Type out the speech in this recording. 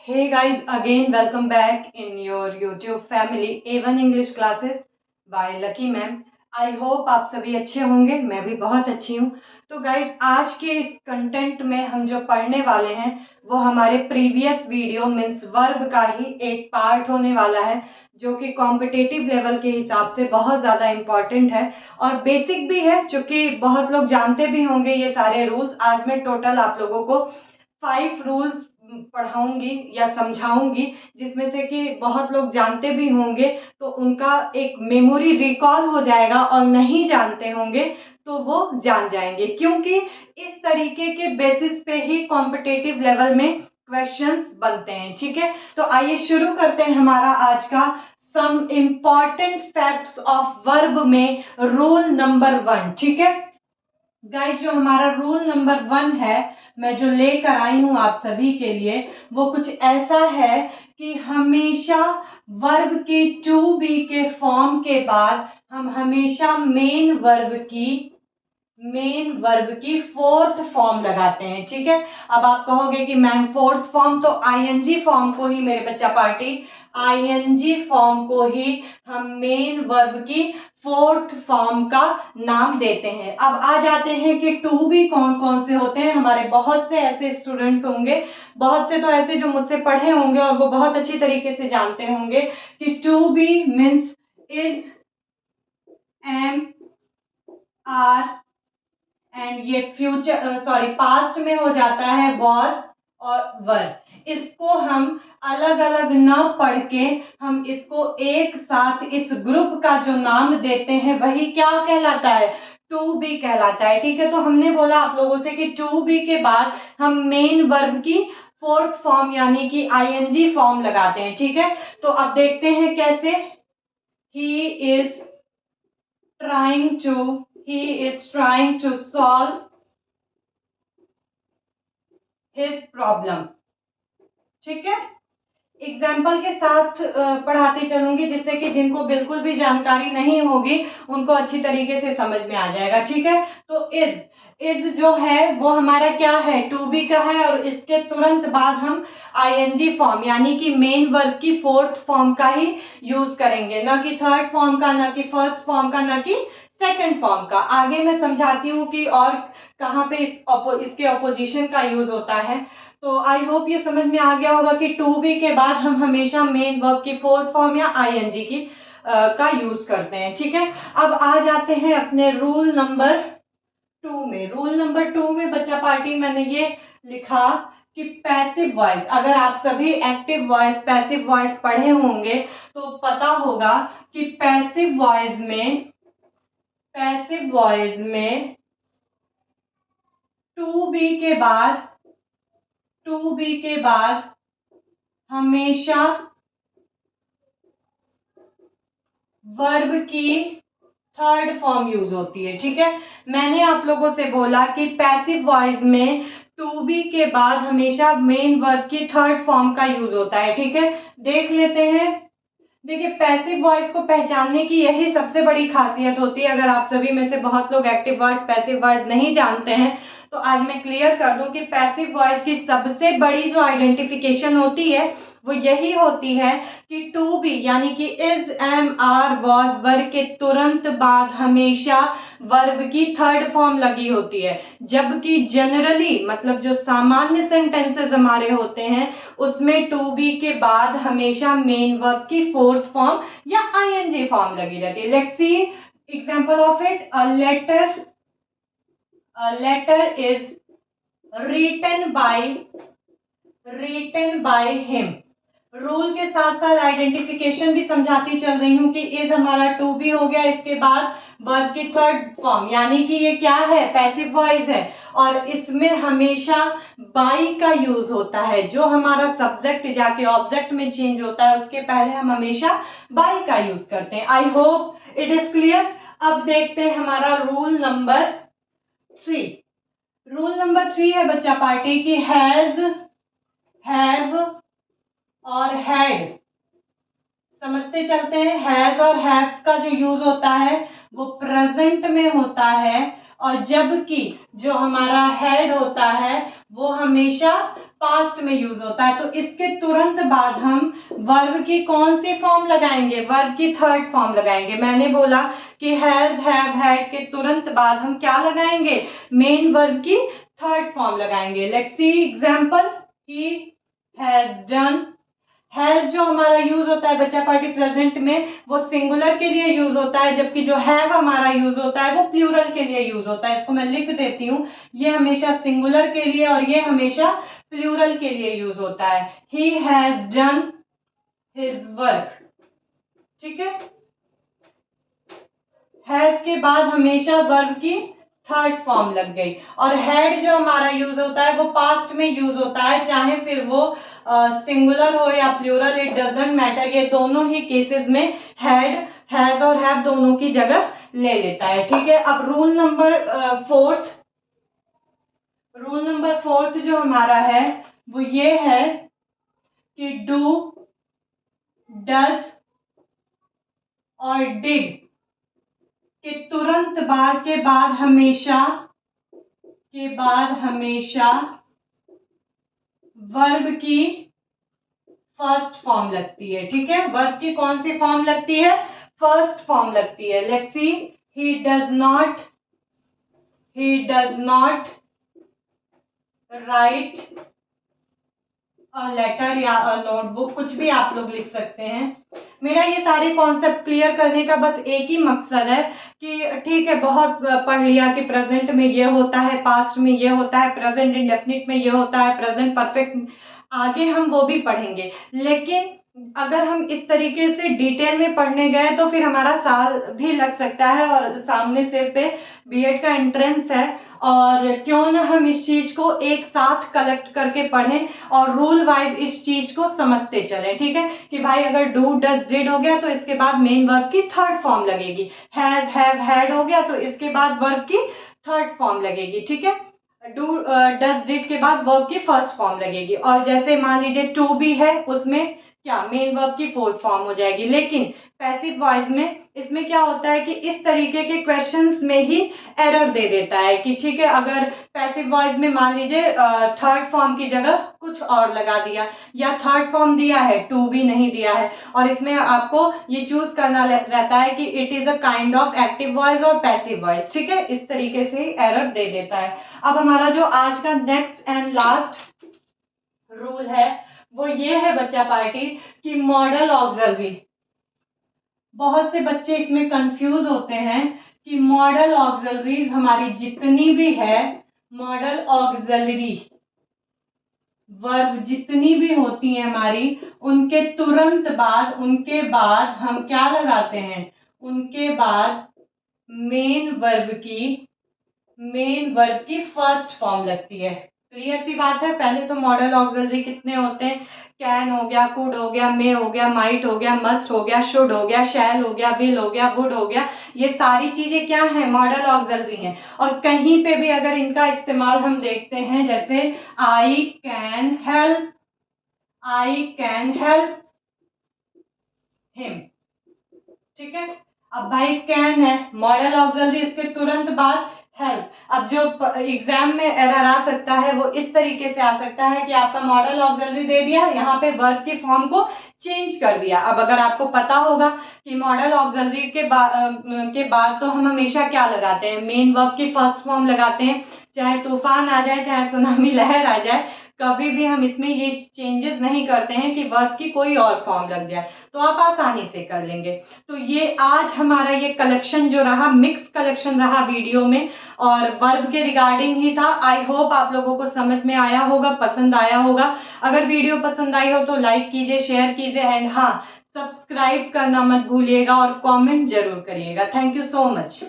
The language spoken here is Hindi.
Hey guys, again welcome back in your YouTube family A1 English classes by Lucky ma'am. I hope आप सभी अच्छे होंगे, मैं भी बहुत अच्छी हूँ। तो गाइज आज के इस कंटेंट में हम जो पढ़ने वाले हैं वो हमारे प्रीवियस वीडियो मीन्स वर्ब का ही एक पार्ट होने वाला है, जो कि कॉम्पिटेटिव लेवल के हिसाब से बहुत ज़्यादा इम्पॉर्टेंट है और बेसिक भी है, चूँकि बहुत लोग जानते भी होंगे ये सारे रूल्स। आज मैं टोटल आप लोगों को 5 रूल्स पढ़ाऊंगी या समझाऊंगी, जिसमें से कि बहुत लोग जानते भी होंगे तो उनका एक मेमोरी रिकॉल हो जाएगा और नहीं जानते होंगे तो वो जान जाएंगे, क्योंकि इस तरीके के बेसिस पे ही कॉम्पिटेटिव लेवल में क्वेश्चंस बनते हैं। ठीक है, तो आइए शुरू करते हैं हमारा आज का some important facts of verb में रूल नंबर 1। ठीक है गाइस, जो हमारा रूल नंबर 1 है, मैं जो लेकर आई हूं आप सभी के लिए, वो कुछ ऐसा है कि हमेशा वर्ब की टू बी के फॉर्म के बाद हम हमेशा मेन वर्ब की फोर्थ फॉर्म लगाते हैं। ठीक है, अब आप कहोगे कि मैम फोर्थ फॉर्म तो आईएनजी फॉर्म को ही, मेरे बच्चा पार्टी, आईएनजी फॉर्म को ही हम मेन वर्ब की फोर्थ फॉर्म का नाम देते हैं। अब आ जाते हैं कि टू बी कौन कौन से होते हैं। हमारे बहुत से ऐसे स्टूडेंट्स होंगे, बहुत से तो ऐसे जो मुझसे पढ़े होंगे और वो बहुत अच्छी तरीके से जानते होंगे कि to be means is, am, are, and ये फ्यूचर पास्ट में हो जाता है वॉज और वर। इसको हम अलग अलग न पढ़ के हम इसको एक साथ इस ग्रुप का जो नाम देते हैं वही क्या कहलाता है, टू बी कहलाता है। ठीक है, तो हमने बोला आप लोगों से कि टू बी के बाद हम मेन वर्ब की फोर्थ फॉर्म यानी कि आईएनजी फॉर्म लगाते हैं। ठीक है, तो अब देखते हैं कैसे। He is trying to, he is trying to solve his problem। ठीक है, एग्जाम्पल के साथ पढ़ाती चलूंगी, जिससे कि जिनको बिल्कुल भी जानकारी नहीं होगी उनको अच्छी तरीके से समझ में आ जाएगा। ठीक है, तो इज जो है वो हमारा क्या है, टू बी का है, और इसके तुरंत बाद हम आईएनजी फॉर्म यानी कि मेन वर्ब की फोर्थ फॉर्म का ही यूज करेंगे, ना कि थर्ड फॉर्म का, ना कि फर्स्ट फॉर्म का, ना कि सेकंड फॉर्म का। आगे मैं समझाती हूँ कि और कहाँ पे इसके ऑपोजिशन का यूज होता है। तो आई होप ये समझ में आ गया होगा कि टू बी के बाद हम हमेशा मेन वर्ब की फोर्थ फॉर्म या आईएनजी की का यूज करते हैं। ठीक है, अब आ जाते हैं अपने रूल नंबर 2 में। रूल नंबर 2 में बच्चा पार्टी मैंने ये लिखा कि पैसिव वॉइस, अगर आप सभी एक्टिव वॉइस पैसिव वॉइस पढ़े होंगे तो पता होगा कि पैसिव वॉइस में टू बी के बाद हमेशा वर्ब की थर्ड फॉर्म यूज होती है। ठीक है, मैंने आप लोगों से बोला कि पैसिव वॉइस में टू बी के बाद हमेशा मेन वर्ब की थर्ड फॉर्म का यूज होता है। ठीक है, देख लेते हैं। देखिए, पैसिव वॉइस को पहचानने की यही सबसे बड़ी खासियत होती है। अगर आप सभी में से बहुत लोग एक्टिव वॉइस पैसिव वॉइस नहीं जानते हैं तो आज मैं क्लियर कर दूं कि पैसिव वॉइस की सबसे बड़ी जो आइडेंटिफिकेशन होती है वो यही होती है कि टू बी यानी कि is, am, are, was verb के तुरंत बाद हमेशा वर्ब की थर्ड फॉर्म लगी होती है, जबकि जनरली मतलब जो सामान्य सेंटेंसेस हमारे होते हैं उसमें टू बी के बाद हमेशा मेन वर्ब की फोर्थ फॉर्म या आईएनजी फॉर्म लगी रहती है। Let's see example of it. A letter is written by him। रूल के साथ साथ आइडेंटिफिकेशन भी समझाती चल रही हूँ कि इज हमारा टू बी हो गया, इसके बाद वर्ब की थर्ड फॉर्म यानी कि ये क्या है, पैसिव वॉइस है, और इसमें हमेशा बाई का यूज होता है। जो हमारा सब्जेक्ट जाके ऑब्जेक्ट में चेंज होता है उसके पहले हम हमेशा बाई का यूज करते हैं। I hope it is clear. अब देखते हैं हमारा रूल नंबर 3। रूल नंबर 3 है बच्चा पार्टी की हैज, हैव और हैड। समझते चलते हैं, हैज और हैव का जो यूज होता है वो प्रेजेंट में होता है और जबकि जो हमारा हैड होता है वो हमेशा पास्ट में यूज होता है। तो इसके तुरंत बाद हम वर्ब की कौन सी फॉर्म लगाएंगे? वर्ब की थर्ड फॉर्म लगाएंगे। मैंने बोला कि हैज, हैव, हैड के तुरंत बाद हम क्या लगाएंगे? मेन वर्ब की थर्ड फॉर्म लगाएंगे। Let's see example, he has done. Has जो हमारा यूज होता है बच्चा पार्टी प्रेजेंट में वो सिंगुलर के लिए यूज होता है, जबकि जो हैव हमारा यूज होता है वो प्लूरल के लिए यूज होता है। इसको मैं लिख देती हूँ, ये हमेशा सिंगुलर के लिए और ये हमेशा प्लूरल के लिए यूज होता है। He has done his work, ठीक है। हैज के बाद हमेशा वर्ब की थर्ड फॉर्म लग गई। और हैड जो हमारा यूज होता है वो पास्ट में यूज होता है, चाहे फिर वो सिंगुलर हो या प्लूरल, इट डजंट मैटर। ये दोनों ही केसेस में हैड, हैज और हैव दोनों की जगह ले लेता है, ठीक है। अब रूल नंबर फोर्थ जो हमारा है वो ये है कि डू, डज और डिड के तुरंत बाद के बाद हमेशा वर्ब की फर्स्ट फॉर्म लगती है, ठीक है। वर्ब की कौन सी फॉर्म लगती है? फर्स्ट फॉर्म लगती है। Let's see, he does not write a letter या अ नोटबुक, कुछ भी आप लोग लिख सकते हैं। मेरा ये सारे कॉन्सेप्ट क्लियर करने का बस एक ही मकसद है कि ठीक है, बहुत पढ़ लिया कि प्रेजेंट में ये होता है, पास्ट में ये होता है, प्रेजेंट इंडेफिनिट में ये होता है, प्रेजेंट परफेक्ट, आगे हम वो भी पढ़ेंगे। लेकिन अगर हम इस तरीके से डिटेल में पढ़ने गए तो फिर हमारा साल भी लग सकता है, और सामने सिर पे बीएड का एंट्रेंस है, और क्यों ना हम इस चीज को एक साथ कलेक्ट करके पढ़ें और रूल वाइज इस चीज को समझते चलें, ठीक है। कि भाई अगर डू, डज, डिड हो गया तो इसके बाद मेन वर्ब की थर्ड फॉर्म लगेगी। हैज, हैव, हैड हो गया तो इसके बाद वर्ब की थर्ड फॉर्म लगेगी, ठीक है। डू, डज, डिड के बाद वर्ब की फर्स्ट फॉर्म लगेगी। और जैसे मान लीजिए टू भी है, उसमें क्या मेन वर्ब की फोर्थ फॉर्म हो जाएगी। लेकिन पैसिव वॉइस में इसमें क्या होता है कि इस तरीके के क्वेश्चंस में ही एरर दे देता है कि ठीक है, अगर पैसिव वॉइस में मान लीजिए थर्ड फॉर्म की जगह कुछ और लगा दिया, या थर्ड फॉर्म दिया है, टू भी नहीं दिया है, और इसमें आपको ये चूज करना रहता है कि it is a kind of active voice और पैसिव वॉइस, ठीक है। इस तरीके से एरर दे देता है। अब हमारा जो आज का नेक्स्ट एंड लास्ट रूल है वो ये है बच्चा पार्टी कि मॉडल ऑक्सिलरी। बहुत से बच्चे इसमें कंफ्यूज होते हैं कि मॉडल ऑक्सिलरीज हमारी जितनी भी है, मॉडल ऑक्सिलरी वर्ब जितनी भी होती हैं हमारी, उनके तुरंत बाद, उनके बाद हम क्या लगाते हैं? उनके बाद मेन वर्ब की फर्स्ट फॉर्म लगती है। क्लियर सी बात है। पहले तो मॉडल ऑक्सिलरी कितने होते हैं? कैन हो गया, कुड हो गया, मे हो गया, माइट हो गया, मस्ट हो गया, शुड हो गया, शैल हो गया, विल हो गया, वुड हो गया। ये सारी चीजें क्या हैं? मॉडल ऑक्सिलरी हैं। और कहीं पे भी अगर इनका इस्तेमाल हम देखते हैं, जैसे आई कैन हेल्प हिम, ठीक है। अब भाई कैन है, मॉडल ऑक्सिलरी, इसके तुरंत बाद हेल्प। अब जो एग्जाम में एरर आ सकता है वो इस तरीके से आ सकता है कि आपका मॉडल ऑक्सिलरी दे दिया, यहाँ पे वर्ब की फॉर्म को चेंज कर दिया। अब अगर आपको पता होगा कि मॉडल ऑक्सिलरी के बाद तो हम हमेशा क्या लगाते हैं? मेन वर्ब की फर्स्ट फॉर्म लगाते हैं। चाहे तूफान आ जाए, चाहे सुनामी लहर आ जाए, कभी भी हम इसमें ये चेंजेस नहीं करते हैं कि वर्ब की कोई और फॉर्म लग जाए, तो आप आसानी से कर लेंगे। तो ये आज हमारा ये कलेक्शन जो रहा, मिक्स कलेक्शन रहा वीडियो में, और वर्ब के रिगार्डिंग ही था। आई होप आप लोगों को समझ में आया होगा, पसंद आया होगा। अगर वीडियो पसंद आई हो तो लाइक कीजिए, शेयर कीजिए, एंड हाँ, सब्सक्राइब करना मत भूलिएगा और कमेंट जरूर करिएगा। Thank you so much.